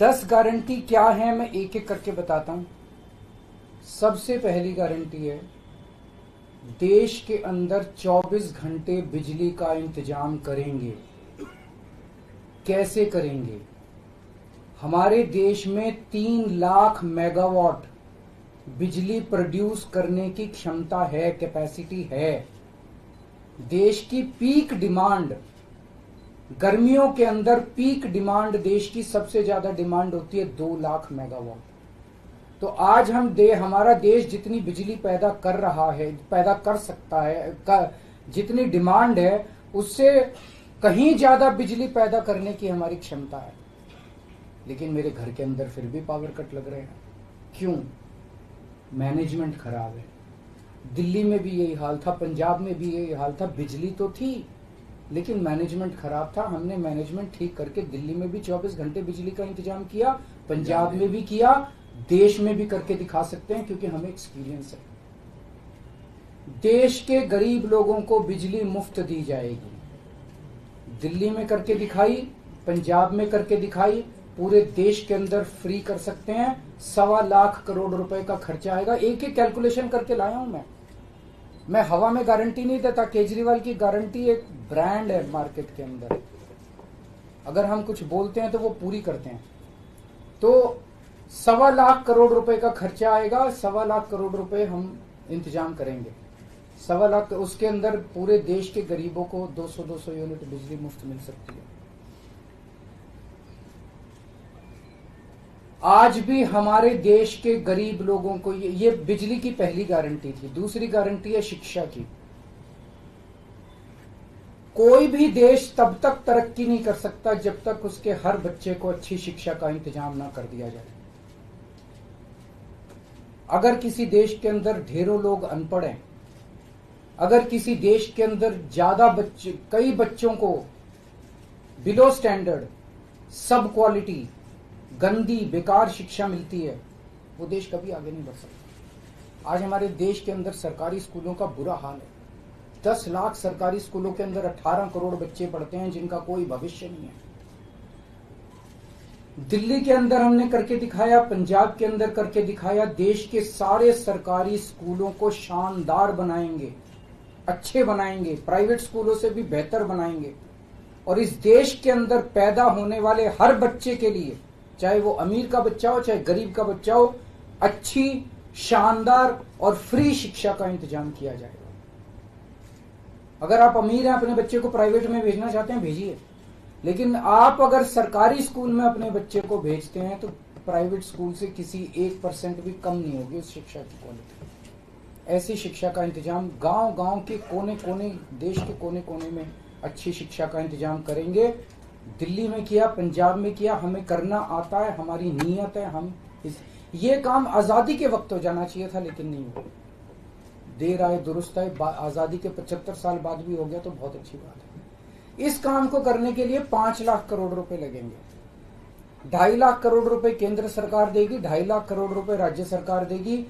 10 guarantee क्या है मैं एक एक करके बताता हूं। सबसे पहली गारंटी है, देश के अंदर 24 घंटे बिजली का इंतजाम करेंगे। कैसे करेंगे? हमारे देश में 3 लाख मेगावाट बिजली प्रोड्यूस करने की क्षमता है, कैपेसिटी है। देश की पीक डिमांड, गर्मियों के अंदर पीक डिमांड देश की सबसे ज्यादा डिमांड होती है 2 लाख मेगावाट। तो आज हमारा देश जितनी बिजली पैदा कर रहा है, पैदा कर सकता है, जितनी डिमांड है उससे कहीं ज्यादा बिजली पैदा करने की हमारी क्षमता है। लेकिन मेरे घर के अंदर फिर भी पावर कट लग रहे हैं। क्यों? मैनेजमेंट खराब है। दिल्ली में भी यही हाल था, पंजाब में भी यही हाल था। बिजली तो थी लेकिन मैनेजमेंट खराब था। हमने मैनेजमेंट ठीक करके दिल्ली में भी 24 घंटे बिजली का इंतजाम किया, पंजाब में भी किया, देश में भी करके दिखा सकते हैं क्योंकि हमें एक्सपीरियंस है। देश के गरीब लोगों को बिजली मुफ्त दी जाएगी। दिल्ली में करके दिखाई, पंजाब में करके दिखाई, पूरे देश के अंदर फ्री कर सकते हैं। 1.25 लाख करोड़ रुपए का खर्चा आएगा। एक एक कैलकुलेशन करके लाया हूं मैं हवा में गारंटी नहीं देता। केजरीवाल की गारंटी एक ब्रांड है मार्केट के अंदर। अगर हम कुछ बोलते हैं तो वो पूरी करते हैं। तो 1.25 लाख करोड़ रुपए का खर्चा आएगा। 1.25 लाख करोड़ रुपए हम इंतजाम करेंगे। 1.25 लाख, उसके अंदर पूरे देश के गरीबों को 200 यूनिट बिजली मुफ्त मिल सकती है। आज भी हमारे देश के गरीब लोगों को ये बिजली की पहली गारंटी थी। दूसरी गारंटी है शिक्षा की। कोई भी देश तब तक तरक्की नहीं कर सकता जब तक उसके हर बच्चे को अच्छी शिक्षा का इंतजाम ना कर दिया जाए। अगर किसी देश के अंदर ढेरों लोग अनपढ़ हैं, अगर किसी देश के अंदर कई बच्चों को बिलो स्टैंडर्ड, सब क्वालिटी, गंदी बेकार शिक्षा मिलती है, वो देश कभी आगे नहीं बढ़ सकता। आज हमारे देश के अंदर सरकारी स्कूलों का बुरा हाल है। 10 लाख सरकारी स्कूलों के अंदर 18 करोड़ बच्चे पढ़ते हैं जिनका कोई भविष्य नहीं है। दिल्ली के अंदर हमने करके दिखाया, पंजाब के अंदर करके दिखाया। देश के सारे सरकारी स्कूलों को शानदार बनाएंगे, अच्छे बनाएंगे, प्राइवेट स्कूलों से भी बेहतर बनाएंगे। और इस देश के अंदर पैदा होने वाले हर बच्चे के लिए, चाहे वो अमीर का बच्चा हो चाहे गरीब का बच्चा हो, अच्छी, शानदार और फ्री शिक्षा का इंतजाम किया जाएगा। अगर आप अमीर हैं, अपने बच्चे को प्राइवेट में भेजना चाहते हैं, भेजिए। लेकिन आप अगर सरकारी स्कूल में अपने बच्चे को भेजते हैं तो प्राइवेट स्कूल से किसी 1% भी कम नहीं होगी उस शिक्षा की क्वालिटी। ऐसी शिक्षा का इंतजाम गांव-गांव के कोने-कोने, देश के कोने-कोने में अच्छी शिक्षा का इंतजाम करेंगे। दिल्ली में किया, पंजाब में किया, हमें करना आता है, हमारी नीयत है। ये काम आजादी के वक्त हो जाना चाहिए था लेकिन नहीं हुआ। देर आए दुरुस्त आए। आजादी के 75 साल बाद भी हो गया तो बहुत अच्छी बात है। इस काम को करने के लिए 5 लाख करोड़ रुपए लगेंगे। 2.5 लाख करोड़ रुपए केंद्र सरकार देगी, 2.5 लाख करोड़ रुपए राज्य सरकार देगी।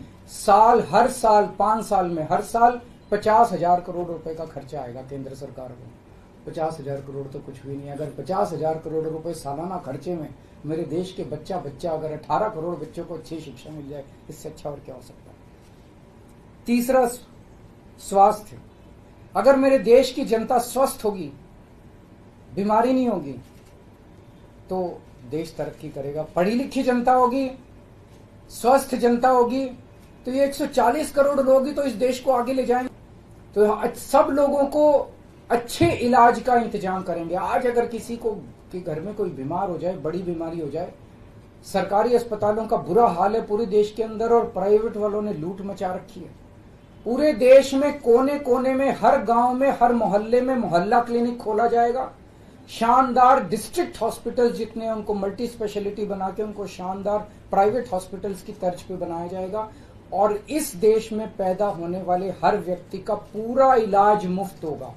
हर साल 5 साल में हर साल 50,000 करोड़ रुपए का खर्चा आएगा केंद्र सरकार को। 50,000 करोड़ तो कुछ भी नहीं है। अगर 50,000 करोड़ रुपए सालाना खर्चे में मेरे देश के बच्चा अगर 18 करोड़ बच्चों को अच्छी शिक्षा मिल जाए, इससे अच्छा और क्या हो सकता है। तीसरा, स्वास्थ्य। अगर मेरे देश की जनता स्वस्थ होगी, बीमारी नहीं होगी, तो देश तरक्की करेगा। पढ़ी लिखी जनता होगी, स्वस्थ जनता होगी, तो ये 140 करोड़ लोग ही तो इस देश को आगे ले जाएंगे। तो सब लोगों को अच्छे इलाज का इंतजाम करेंगे। आज अगर किसी को के घर में कोई बीमार हो जाए, बड़ी बीमारी हो जाए, सरकारी अस्पतालों का बुरा हाल है पूरे देश के अंदर और प्राइवेट वालों ने लूट मचा रखी है। पूरे देश में कोने कोने में, हर गांव में, हर मोहल्ले में मोहल्ला क्लिनिक खोला जाएगा। शानदार डिस्ट्रिक्ट हॉस्पिटल जितने, उनको मल्टी स्पेशलिटी बना के उनको शानदार प्राइवेट हॉस्पिटल्स की तर्ज पे बनाया जाएगा। और इस देश में पैदा होने वाले हर व्यक्ति का पूरा इलाज मुफ्त होगा,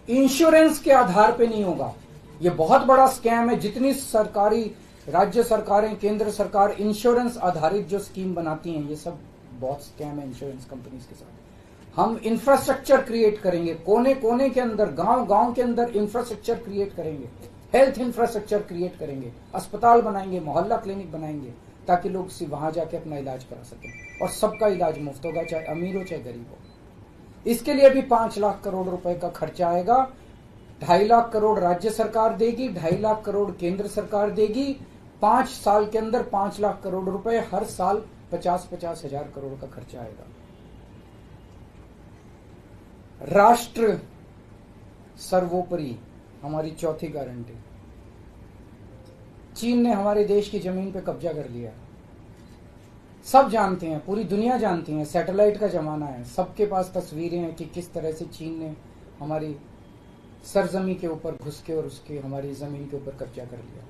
इंश्योरेंस के आधार पे नहीं होगा। ये बहुत बड़ा स्कैम है। जितनी सरकारी, राज्य सरकारें, केंद्र सरकार इंश्योरेंस आधारित जो स्कीम बनाती हैं, ये सब बहुत स्कैम है इंश्योरेंस कंपनीज के साथ। हम इंफ्रास्ट्रक्चर क्रिएट करेंगे, कोने कोने के अंदर, गांव गांव के अंदर इंफ्रास्ट्रक्चर क्रिएट करेंगे, हेल्थ इंफ्रास्ट्रक्चर क्रिएट करेंगे, अस्पताल बनाएंगे, मोहल्ला क्लिनिक बनाएंगे, ताकि लोग वहां जाके अपना इलाज करा सकें और सबका इलाज मुफ्त होगा, चाहे अमीर हो चाहे गरीब हो। इसके लिए भी 5 लाख करोड़ रुपए का खर्चा आएगा। 2.5 लाख करोड़ राज्य सरकार देगी, 2.5 लाख करोड़ केंद्र सरकार देगी। 5 साल के अंदर 5 लाख करोड़ रुपए, हर साल 50-50 हजार करोड़ का खर्चा आएगा। राष्ट्र सर्वोपरि हमारी चौथी गारंटी। चीन ने हमारे देश की जमीन पे कब्जा कर लिया। सब जानते हैं, पूरी दुनिया जानती है, सैटेलाइट का जमाना है, सबके पास तस्वीरें हैं कि किस तरह से चीन ने हमारी सरजमी के ऊपर घुस के और उसके हमारी जमीन के ऊपर कब्जा कर लिया।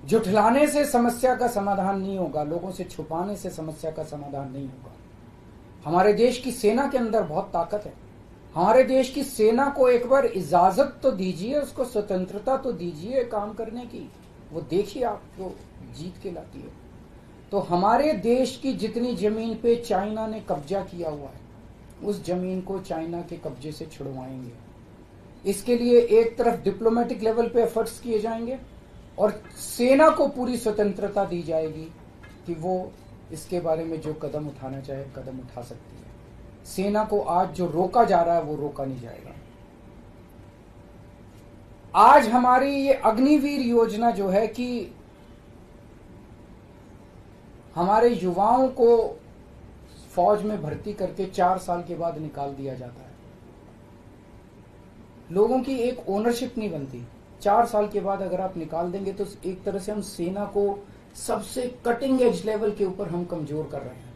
जुठलाने से समस्या का समाधान नहीं होगा, लोगों से छुपाने से समस्या का समाधान नहीं होगा। हमारे देश की सेना के अंदर बहुत ताकत है। हमारे देश की सेना को एक बार इजाजत तो दीजिए, उसको स्वतंत्रता तो दीजिए काम करने की, वो देखिए आपको जीत के लाती है। तो हमारे देश की जितनी जमीन पे चाइना ने कब्जा किया हुआ है, उस जमीन को चाइना के कब्जे से छुड़वाएंगे। इसके लिए एक तरफ डिप्लोमेटिक लेवल पे एफर्ट्स किए जाएंगे और सेना को पूरी स्वतंत्रता दी जाएगी कि वो इसके बारे में जो कदम उठाना चाहे कदम उठा सकती है। सेना को आज जो रोका जा रहा है वो रोका नहीं जाएगा। आज हमारी ये अग्निवीर योजना जो है कि हमारे युवाओं को फौज में भर्ती करके 4 साल के बाद निकाल दिया जाता है। लोगों की एक ओनरशिप नहीं बनती। 4 साल के बाद अगर आप निकाल देंगे तो एक तरह से हम सेना को सबसे कटिंग एज लेवल के ऊपर हम कमजोर कर रहे हैं।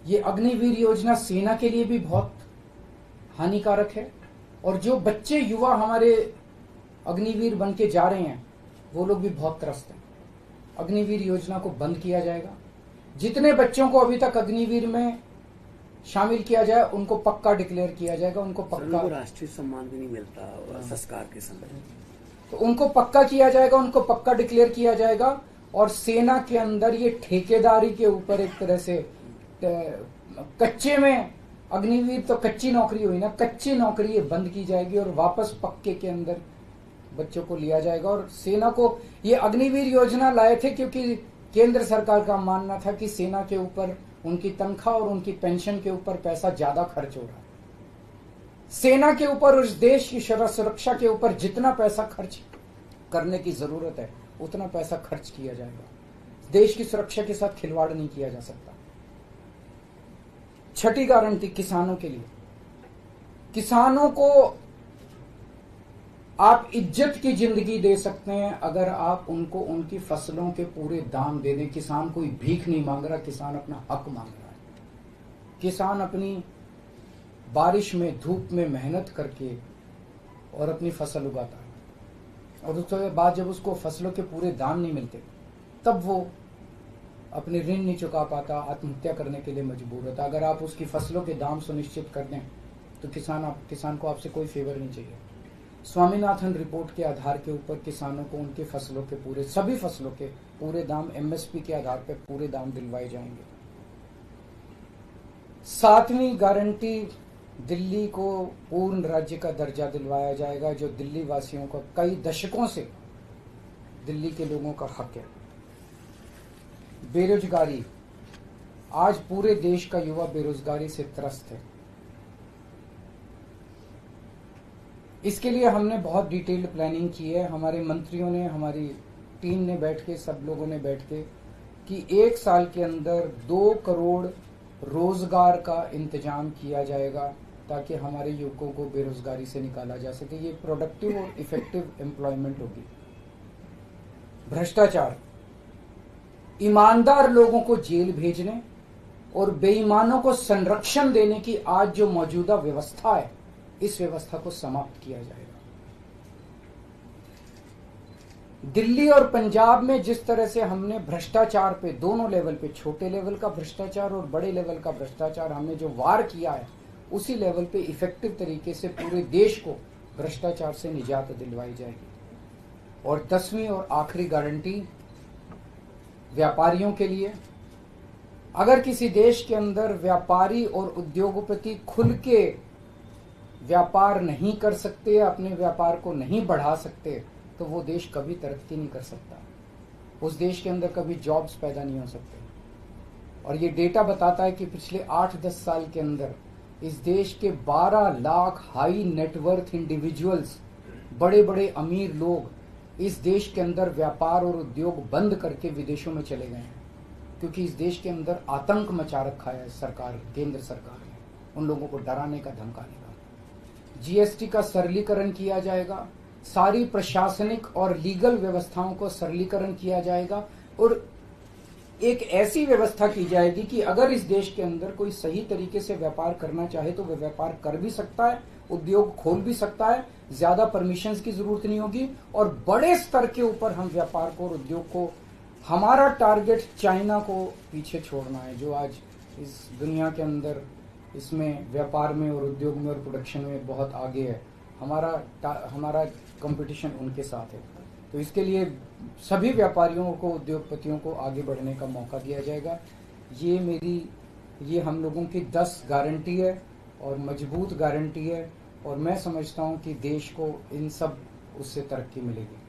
ये अग्निवीर योजना सेना के लिए भी बहुत हानिकारक है और जो बच्चे युवा हमारे अग्निवीर बन के जा रहे हैं वो लोग भी बहुत त्रस्त हैं। अग्निवीर योजना को बंद किया जाएगा। जितने बच्चों को अभी तक अग्निवीर में शामिल किया जाए उनको पक्का डिक्लेयर किया जाएगा, उनको पक्का राष्ट्रीय सम्मान भी नहीं मिलता संस्कार के समय, तो उनको पक्का किया जाएगा, उनको पक्का डिक्लेयर किया जाएगा। और सेना के अंदर ये ठेकेदारी के ऊपर एक तरह से कच्चे में अग्निवीर तो कच्ची नौकरी हुई ना, कच्ची नौकरी ये बंद की जाएगी और वापस पक्के के अंदर बच्चों को लिया जाएगा। और सेना को ये अग्निवीर योजना लाए थे क्योंकि केंद्र सरकार का मानना था कि सेना के ऊपर उनकी तनख्वाह और उनकी पेंशन के ऊपर पैसा ज्यादा खर्च हो रहा है। सेना के ऊपर, उस देश की सुरक्षा के ऊपर जितना पैसा खर्च करने की जरूरत है उतना पैसा खर्च किया जाएगा। देश की सुरक्षा के साथ खिलवाड़ नहीं किया जा सकता। छठी गारंटी किसानों के लिए। किसानों को आप इज्जत की जिंदगी दे सकते हैं अगर आप उनको उनकी फसलों के पूरे दाम दे दें। किसान कोई भीख नहीं मांग रहा, किसान अपना हक मांग रहा है। किसान अपनी बारिश में, धूप में मेहनत करके और अपनी फसल उगाता है और उसके बाद जब उसको फसलों के पूरे दाम नहीं मिलते तब वो अपने ऋण नहीं चुका पाता, आत्महत्या करने के लिए मजबूर होता। अगर आप उसकी फसलों के दाम सुनिश्चित कर दें तो किसान को आपसे कोई फेवर नहीं चाहिए। स्वामीनाथन रिपोर्ट के आधार के ऊपर किसानों को उनके फसलों के सभी फसलों के पूरे दाम एमएसपी के आधार पर पूरे दाम दिलवाए जाएंगे। 7वीं गारंटी, दिल्ली को पूर्ण राज्य का दर्जा दिलवाया जाएगा, जो दिल्ली वासियों का कई दशकों से दिल्ली के लोगों का हक है। बेरोजगारी, आज पूरे देश का युवा बेरोजगारी से त्रस्त है। इसके लिए हमने बहुत डिटेल्ड प्लानिंग की है। हमारे मंत्रियों ने, हमारी टीम ने बैठ के, सब लोगों ने बैठ के कि 1 साल के अंदर 2 करोड़ रोजगार का इंतजाम किया जाएगा ताकि हमारे युवकों को बेरोजगारी से निकाला जा सके। ये प्रोडक्टिव और इफेक्टिव एम्प्लॉयमेंट होगी। भ्रष्टाचार, ईमानदार लोगों को जेल भेजने और बेईमानों को संरक्षण देने की आज जो मौजूदा व्यवस्था है, इस व्यवस्था को समाप्त किया जाएगा। दिल्ली और पंजाब में जिस तरह से हमने भ्रष्टाचार पे दोनों लेवल पे, छोटे लेवल का भ्रष्टाचार और बड़े लेवल का भ्रष्टाचार, हमने जो वार किया है, उसी लेवल पे इफेक्टिव तरीके से पूरे देश को भ्रष्टाचार से निजात दिलवाई जाएगी। और 10वीं और आखिरी गारंटी व्यापारियों के लिए। अगर किसी देश के अंदर व्यापारी और उद्योगपति खुल के व्यापार नहीं कर सकते, अपने व्यापार को नहीं बढ़ा सकते, तो वो देश कभी तरक्की नहीं कर सकता। उस देश के अंदर कभी जॉब्स पैदा नहीं हो सकते। और ये डेटा बताता है कि पिछले 8-10 साल के अंदर इस देश के 12 लाख हाई नेटवर्थ इंडिविजुअल्स, बड़े बड़े अमीर लोग इस देश के अंदर व्यापार और उद्योग बंद करके विदेशों में चले गए हैं, क्योंकि इस देश के अंदर आतंक मचा रखा है सरकार, केंद्र सरकार ने, उन लोगों को डराने का, धमकाने का। जीएसटी का सरलीकरण किया जाएगा, सारी प्रशासनिक और लीगल व्यवस्थाओं को सरलीकरण किया जाएगा और एक ऐसी व्यवस्था की जाएगी कि अगर इस देश के अंदर कोई सही तरीके से व्यापार करना चाहे तो वह व्यापार कर भी सकता है, उद्योग खोल भी सकता है, ज्यादा परमिशंस की जरूरत नहीं होगी और बड़े स्तर के ऊपर हम व्यापार को और उद्योग को, हमारा टारगेट चाइना को पीछे छोड़ना है, जो आज इस दुनिया के अंदर इसमें व्यापार में और उद्योग में और प्रोडक्शन में बहुत आगे है। हमारा कंपटीशन उनके साथ है। तो इसके लिए सभी व्यापारियों को, उद्योगपतियों को आगे बढ़ने का मौका दिया जाएगा। ये हम लोगों की 10 गारंटी है और मजबूत गारंटी है और मैं समझता हूं कि देश को इन सब उससे तरक्की मिलेगी।